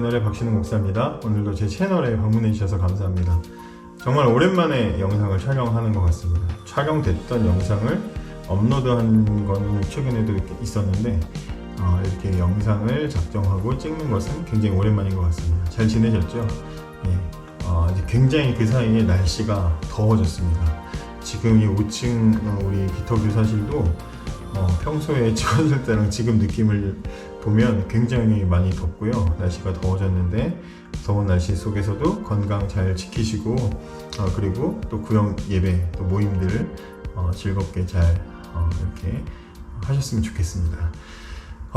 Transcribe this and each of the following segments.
채널의 박신웅 목사입니다. 오늘도 제 채널에 방문해 주셔서 감사합니다. 정말 오랜만에 영상을 촬영하는 것 같습니다. 촬영됐던 영상을 업로드한 건 최근에도 있었는데 이렇게 영상을 작정하고 찍는 것은 굉장히 오랜만인 것 같습니다. 잘 지내셨죠? 이제 굉장히 그 사이에 날씨가 더워졌습니다. 지금 이 5층 우리 비터뷰 사실도 평소에 찍었을 때랑 지금 느낌을 보면 굉장히 많이 덥고요. 날씨가 더워졌는데 더운 날씨 속에서도 건강 잘 지키시고 그리고 또 구역 예배 또 모임들 즐겁게 잘 이렇게 하셨으면 좋겠습니다.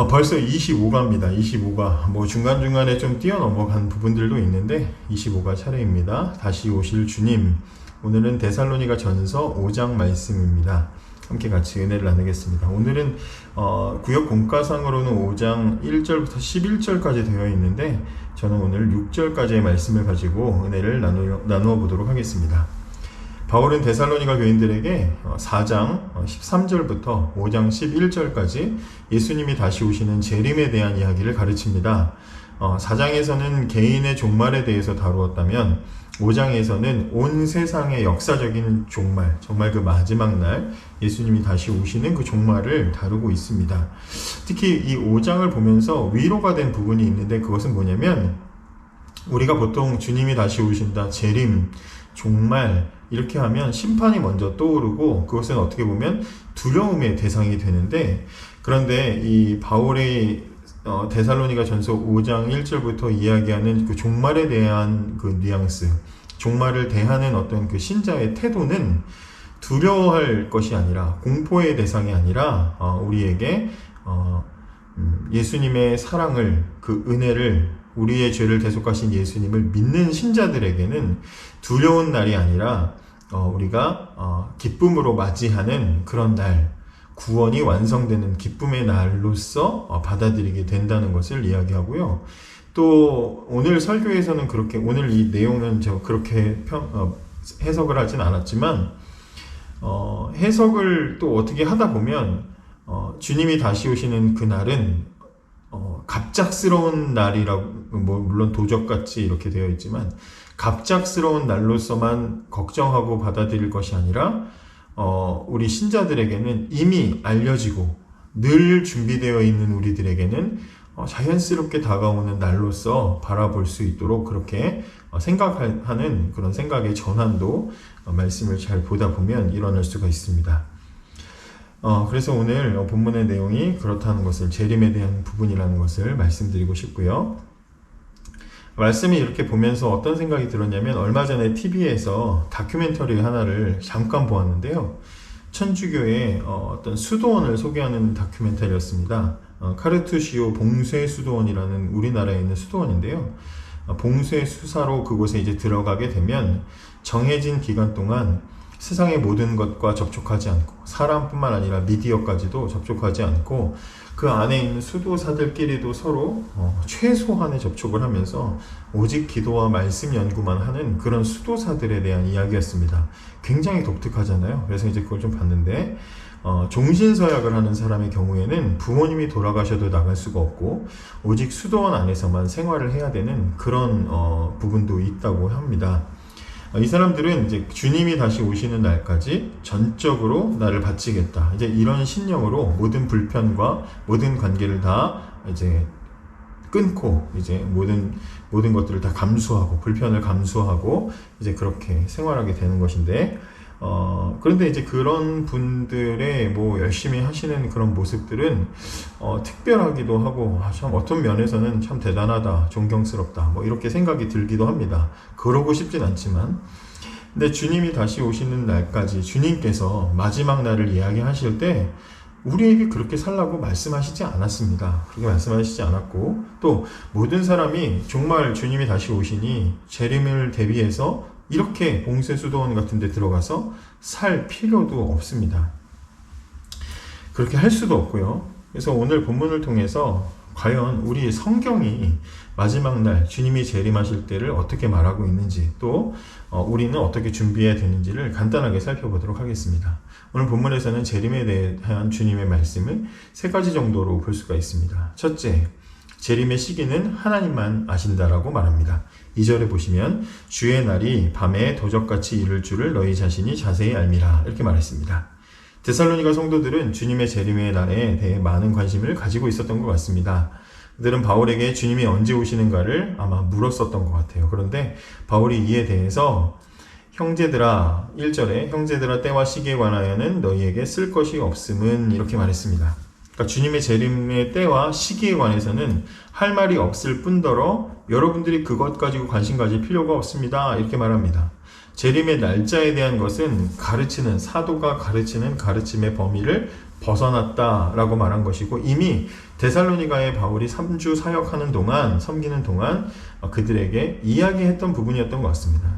벌써 25가입니다. 25가 뭐 중간중간에 좀 뛰어넘어간 부분들도 있는데 25가 차례입니다. 다시 오실 주님. 오늘은 데살로니가 전서 5장 말씀입니다. 함께 같이 은혜를 나누겠습니다. 오늘은 구역 공과상으로는 5장 1절부터 11절까지 되어 있는데 저는 오늘 6절까지의 말씀을 가지고 은혜를 나누어 보도록 하겠습니다. 바울은 데살로니가 교인들에게 4장 13절부터 5장 11절까지 예수님이 다시 오시는 재림에 대한 이야기를 가르칩니다. 4장에서는 개인의 종말에 대해서 다루었다면 5장에서는 온 세상의 역사적인 종말, 정말 그 마지막 날 예수님이 다시 오시는 그 종말을 다루고 있습니다. 특히 이 5장을 보면서 위로가 된 부분이 있는데 그것은 뭐냐면 우리가 보통 주님이 다시 오신다, 재림, 종말 이렇게 하면 심판이 먼저 떠오르고 그것은 어떻게 보면 두려움의 대상이 되는데 그런데 이 바울의 데살로니가 전서 5장 1절부터 이야기하는 그 종말에 대한 그 뉘앙스, 종말을 대하는 어떤 그 신자의 태도는 두려워할 것이 아니라 공포의 대상이 아니라 우리에게 예수님의 사랑을 그 은혜를 우리의 죄를 대속하신 예수님을 믿는 신자들에게는 두려운 날이 아니라 우리가 기쁨으로 맞이하는 그런 날, 구원이 완성되는 기쁨의 날로서 받아들이게 된다는 것을 이야기하고요. 또 오늘 설교에서는 그렇게 오늘 이 내용은 저 그렇게 해석을 하진 않았지만 해석을 또 어떻게 하다 보면 주님이 다시 오시는 그 날은 갑작스러운 날이라고 물론 도적같이 이렇게 되어 있지만 갑작스러운 날로서만 걱정하고 받아들일 것이 아니라 우리 신자들에게는 이미 알려지고 늘 준비되어 있는 우리들에게는 자연스럽게 다가오는 날로서 바라볼 수 있도록 그렇게 생각하는 그런 생각의 전환도 말씀을 잘 보다 보면 일어날 수가 있습니다. 그래서 오늘 본문의 내용이 그렇다는 것을 재림에 대한 부분이라는 것을 말씀드리고 싶고요. 말씀이 이렇게 보면서 어떤 생각이 들었냐면 얼마 전에 TV에서 다큐멘터리 하나를 잠깐 보았는데요. 천주교의 어떤 수도원을 소개하는 다큐멘터리였습니다. 카르투시오 봉쇄수도원이라는 우리나라에 있는 수도원인데요. 봉쇄수사로 그곳에 이제 들어가게 되면 정해진 기간 동안 세상의 모든 것과 접촉하지 않고 사람뿐만 아니라 미디어까지도 접촉하지 않고 그 안에 있는 수도사들끼리도 서로 최소한의 접촉을 하면서 오직 기도와 말씀 연구만 하는 그런 수도사들에 대한 이야기였습니다. 굉장히 독특하잖아요. 그래서 이제 그걸 좀 봤는데 종신서약을 하는 사람의 경우에는 부모님이 돌아가셔도 나갈 수가 없고 오직 수도원 안에서만 생활을 해야 되는 그런 부분도 있다고 합니다. 이 사람들은 이제 주님이 다시 오시는 날까지 전적으로 나를 바치겠다. 이제 이런 신념으로 모든 불편과 모든 관계를 다 이제 끊고 이제 모든 것들을 다 감수하고 불편을 감수하고 이제 그렇게 생활하게 되는 것인데 그런데 이제 그런 분들의 열심히 하시는 그런 모습들은 특별하기도 하고 참 어떤 면에서는 참 대단하다, 존경스럽다 이렇게 생각이 들기도 합니다. 그러고 싶진 않지만 근데 주님이 다시 오시는 날까지 주님께서 마지막 날을 이야기하실 때 우리에게 그렇게 살라고 말씀하시지 않았습니다. 그렇게 말씀하시지 않았고 또 모든 사람이 정말 주님이 다시 오시니 재림을 대비해서 이렇게 봉쇄수도원 같은 데 들어가서 살 필요도 없습니다. 그렇게 할 수도 없고요. 그래서 오늘 본문을 통해서 과연 우리 성경이 마지막 날 주님이 재림하실 때를 어떻게 말하고 있는지 또 우리는 어떻게 준비해야 되는지를 간단하게 살펴보도록 하겠습니다. 오늘 본문에서는 재림에 대한 주님의 말씀을 세 가지 정도로 볼 수가 있습니다. 첫째, 재림의 시기는 하나님만 아신다라고 말합니다. 2절에 보시면 주의 날이 밤에 도적같이 이를 줄을 너희 자신이 자세히 알미라 이렇게 말했습니다. 데살로니가 성도들은 주님의 재림의 날에 대해 많은 관심을 가지고 있었던 것 같습니다. 그들은 바울에게 주님이 언제 오시는가를 아마 물었었던 것 같아요. 그런데 바울이 이에 대해서 형제들아, 1절에 형제들아 때와 시기에 관하여는 너희에게 쓸 것이 없음은 이렇게 말했습니다. 그러니까 주님의 재림의 때와 시기에 관해서는 할 말이 없을 뿐더러 여러분들이 그것 가지고 관심 가질 필요가 없습니다. 이렇게 말합니다. 재림의 날짜에 대한 것은 가르치는 사도가 가르치는 가르침의 범위를 벗어났다라고 말한 것이고 이미 데살로니가의 바울이 3주 사역하는 동안 섬기는 동안 그들에게 이야기했던 부분이었던 것 같습니다.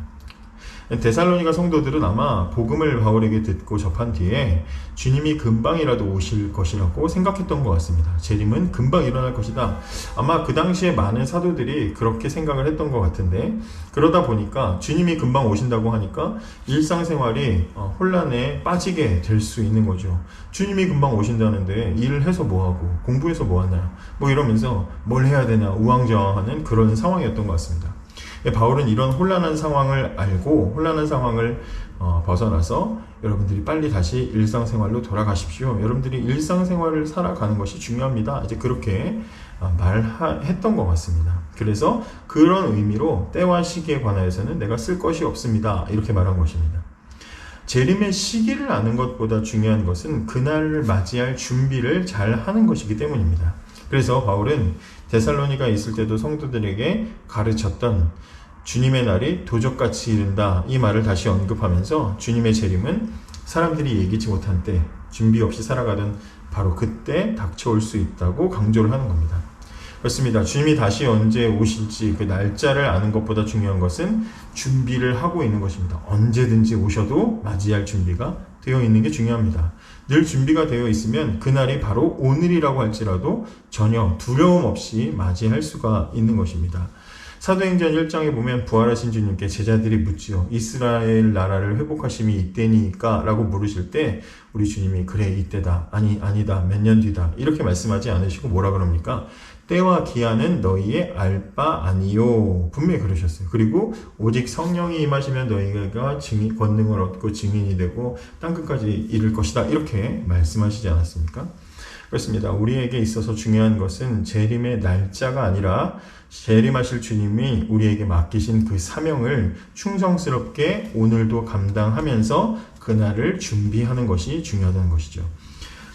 데살로니가 성도들은 아마 복음을 바울에게 듣고 접한 뒤에 주님이 금방이라도 오실 것이라고 생각했던 것 같습니다. 재림은 금방 일어날 것이다. 아마 그 당시에 많은 사도들이 그렇게 생각을 했던 것 같은데 그러다 보니까 주님이 금방 오신다고 하니까 일상생활이 혼란에 빠지게 될 수 있는 거죠. 주님이 금방 오신다는데 일을 해서 뭐하고 공부해서 뭐하냐 뭐 이러면서 뭘 해야 되냐 우왕좌왕하는 그런 상황이었던 것 같습니다. 바울은 이런 혼란한 상황을 알고 혼란한 상황을 벗어나서 여러분들이 빨리 다시 일상생활로 돌아가십시오. 여러분들이 일상생활을 살아가는 것이 중요합니다. 이제 그렇게 말했던 것 같습니다. 그래서 그런 의미로 때와 시기에 관하여서는 내가 쓸 것이 없습니다. 이렇게 말한 것입니다. 재림의 시기를 아는 것보다 중요한 것은 그날을 맞이할 준비를 잘 하는 것이기 때문입니다. 그래서 바울은 데살로니가 있을 때도 성도들에게 가르쳤던 주님의 날이 도적같이 이른다 이 말을 다시 언급하면서 주님의 재림은 사람들이 예기치 못한 때 준비 없이 살아가던 바로 그때 닥쳐올 수 있다고 강조를 하는 겁니다. 그렇습니다. 주님이 다시 언제 오실지 그 날짜를 아는 것보다 중요한 것은 준비를 하고 있는 것입니다. 언제든지 오셔도 맞이할 준비가 되어 있는 게 중요합니다. 늘 준비가 되어 있으면 그날이 바로 오늘이라고 할지라도 전혀 두려움 없이 맞이할 수가 있는 것입니다. 사도행전 1장에 보면 부활하신 주님께 제자들이 묻지요. 이스라엘 나라를 회복하심이 이때니까 라고 물으실 때 우리 주님이 그래 이때다 아니다 몇 년 뒤다 이렇게 말씀하지 않으시고 뭐라 그럽니까? 때와 기한은 너희의 알 바 아니요 분명히 그러셨어요. 그리고 오직 성령이 임하시면 너희가 권능을 얻고 증인이 되고 땅끝까지 이를 것이다 이렇게 말씀하시지 않았습니까? 그렇습니다. 우리에게 있어서 중요한 것은 재림의 날짜가 아니라 재림하실 주님이 우리에게 맡기신 그 사명을 충성스럽게 오늘도 감당하면서 그날을 준비하는 것이 중요하다는 것이죠.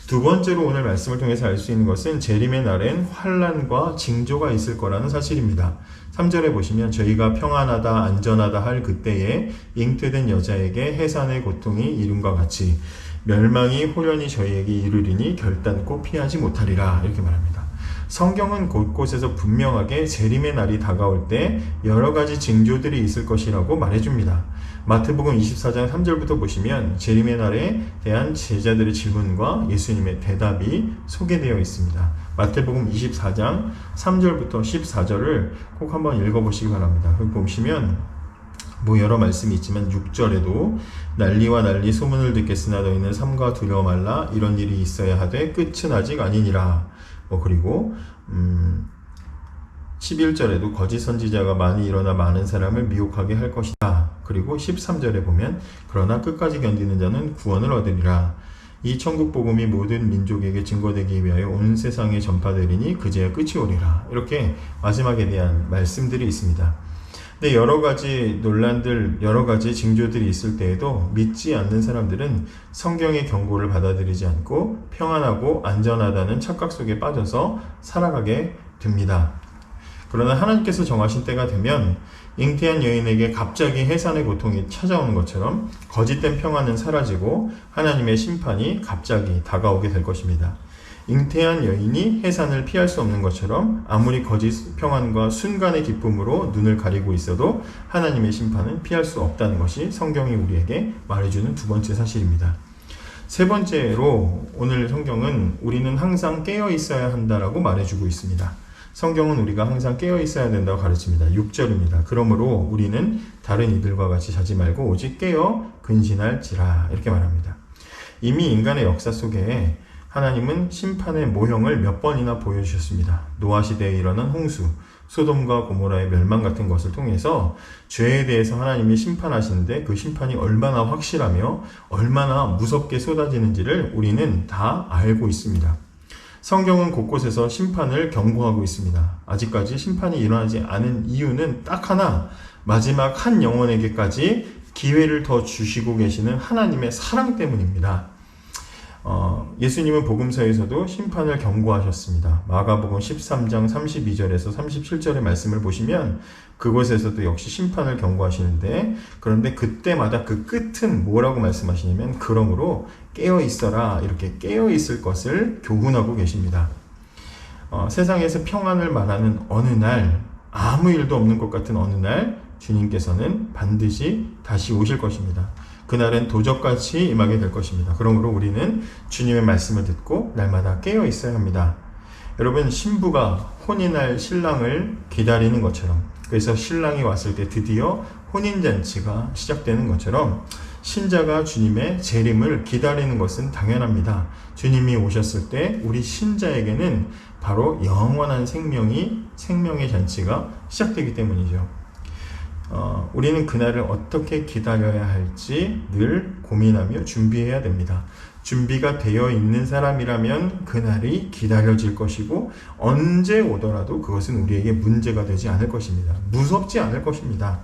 두 번째로 오늘 말씀을 통해서 알 수 있는 것은 재림의 날엔 환난과 징조가 있을 거라는 사실입니다. 3절에 보시면 저희가 평안하다 안전하다 할 그때에 잉태된 여자에게 해산의 고통이 이름과 같이 멸망이 호련히 저희에게 이르리니 결단코 피하지 못하리라 이렇게 말합니다. 성경은 곳곳에서 분명하게 재림의 날이 다가올 때 여러 가지 징조들이 있을 것이라고 말해줍니다. 마태복음 24장 3절부터 보시면 재림의 날에 대한 제자들의 질문과 예수님의 대답이 소개되어 있습니다. 마태복음 24장 3절부터 14절을 꼭 한번 읽어보시기 바랍니다. 여기 보시면 여러 말씀이 있지만 6절에도 난리와 난리 소문을 듣겠으나 너희는 삼가 두려워 말라 이런 일이 있어야 하되 끝은 아직 아니니라. 그리고 11절에도 거짓 선지자가 많이 일어나 많은 사람을 미혹하게 할 것이다. 그리고 13절에 보면 그러나 끝까지 견디는 자는 구원을 얻으리라. 이 천국 복음이 모든 민족에게 증거되기 위하여 온 세상에 전파되리니 그제야 끝이 오리라. 이렇게 마지막에 대한 말씀들이 있습니다. 근데 여러 가지 논란들, 여러 가지 징조들이 있을 때에도 믿지 않는 사람들은 성경의 경고를 받아들이지 않고 평안하고 안전하다는 착각 속에 빠져서 살아가게 됩니다. 그러나 하나님께서 정하신 때가 되면 잉태한 여인에게 갑자기 해산의 고통이 찾아오는 것처럼 거짓된 평안은 사라지고 하나님의 심판이 갑자기 다가오게 될 것입니다. 잉태한 여인이 해산을 피할 수 없는 것처럼 아무리 거짓 평안과 순간의 기쁨으로 눈을 가리고 있어도 하나님의 심판은 피할 수 없다는 것이 성경이 우리에게 말해주는 두 번째 사실입니다. 세 번째로 오늘 성경은 우리는 항상 깨어 있어야 한다라고 말해주고 있습니다. 성경은 우리가 항상 깨어 있어야 된다고 가르칩니다. 6절입니다. 그러므로 우리는 다른 이들과 같이 자지 말고 오직 깨어 근신할지라 이렇게 말합니다. 이미 인간의 역사 속에 하나님은 심판의 모형을 몇 번이나 보여주셨습니다. 노아 시대에 일어난 홍수, 소돔과 고모라의 멸망 같은 것을 통해서 죄에 대해서 하나님이 심판하시는데 그 심판이 얼마나 확실하며 얼마나 무섭게 쏟아지는지를 우리는 다 알고 있습니다. 성경은 곳곳에서 심판을 경고하고 있습니다. 아직까지 심판이 일어나지 않은 이유는 딱 하나, 마지막 한 영혼에게까지 기회를 더 주시고 계시는 하나님의 사랑 때문입니다. 예수님은 복음서에서도 심판을 경고하셨습니다. 마가복음 13장 32절에서 37절의 말씀을 보시면 그곳에서도 역시 심판을 경고하시는데, 그런데 그때마다 그 끝은 뭐라고 말씀하시냐면 그러므로 깨어 있어라, 이렇게 깨어 있을 것을 교훈하고 계십니다. 세상에서 평안을 말하는 어느 날, 아무 일도 없는 것 같은 어느 날 주님께서는 반드시 다시 오실 것입니다. 그날은 도적같이 임하게 될 것입니다. 그러므로 우리는 주님의 말씀을 듣고 날마다 깨어 있어야 합니다. 여러분, 신부가 혼인할 신랑을 기다리는 것처럼, 그래서 신랑이 왔을 때 드디어 혼인잔치가 시작되는 것처럼 신자가 주님의 재림을 기다리는 것은 당연합니다. 주님이 오셨을 때 우리 신자에게는 바로 영원한 생명의 잔치가 시작되기 때문이죠. 우리는 그날을 어떻게 기다려야 할지 늘 고민하며 준비해야 됩니다. 준비가 되어 있는 사람이라면 그날이 기다려질 것이고, 언제 오더라도 그것은 우리에게 문제가 되지 않을 것입니다. 무섭지 않을 것입니다.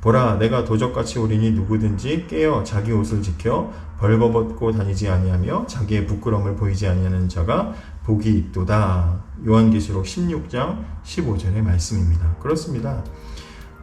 보라, 내가 도적같이 오리니 누구든지 깨어 자기 옷을 지켜 벌거벗고 다니지 아니하며 자기의 부끄러움을 보이지 아니하는 자가 복이 있도다. 요한계시록 16장 15절의 말씀입니다. 그렇습니다.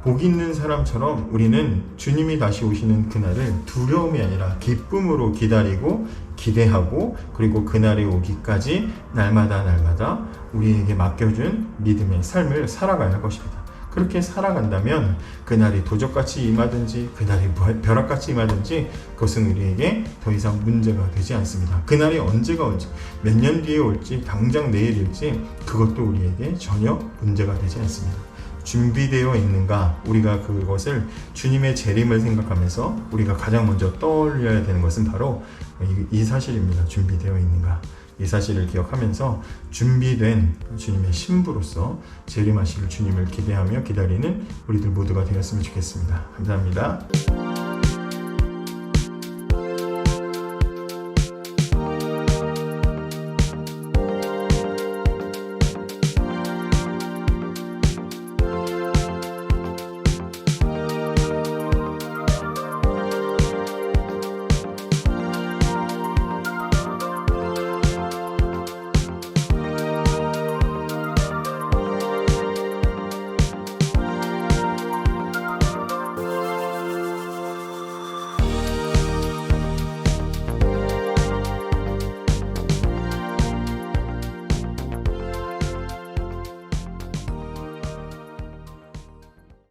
복 있는 사람처럼 우리는 주님이 다시 오시는 그날을 두려움이 아니라 기쁨으로 기다리고 기대하고, 그리고 그날이 오기까지 날마다 우리에게 맡겨준 믿음의 삶을 살아가야 할 것입니다. 그렇게 살아간다면 그날이 도적같이 임하든지 그날이 벼락같이 임하든지 그것은 우리에게 더 이상 문제가 되지 않습니다. 그날이 언제가 올지, 몇 년 뒤에 올지, 당장 내일일지 그것도 우리에게 전혀 문제가 되지 않습니다. 준비되어 있는가? 우리가 그것을 주님의 재림을 생각하면서 우리가 가장 먼저 떠올려야 되는 것은 바로 이 사실입니다. 준비되어 있는가? 이 사실을 기억하면서 준비된 주님의 신부로서 재림하실 주님을 기대하며 기다리는 우리들 모두가 되었으면 좋겠습니다. 감사합니다.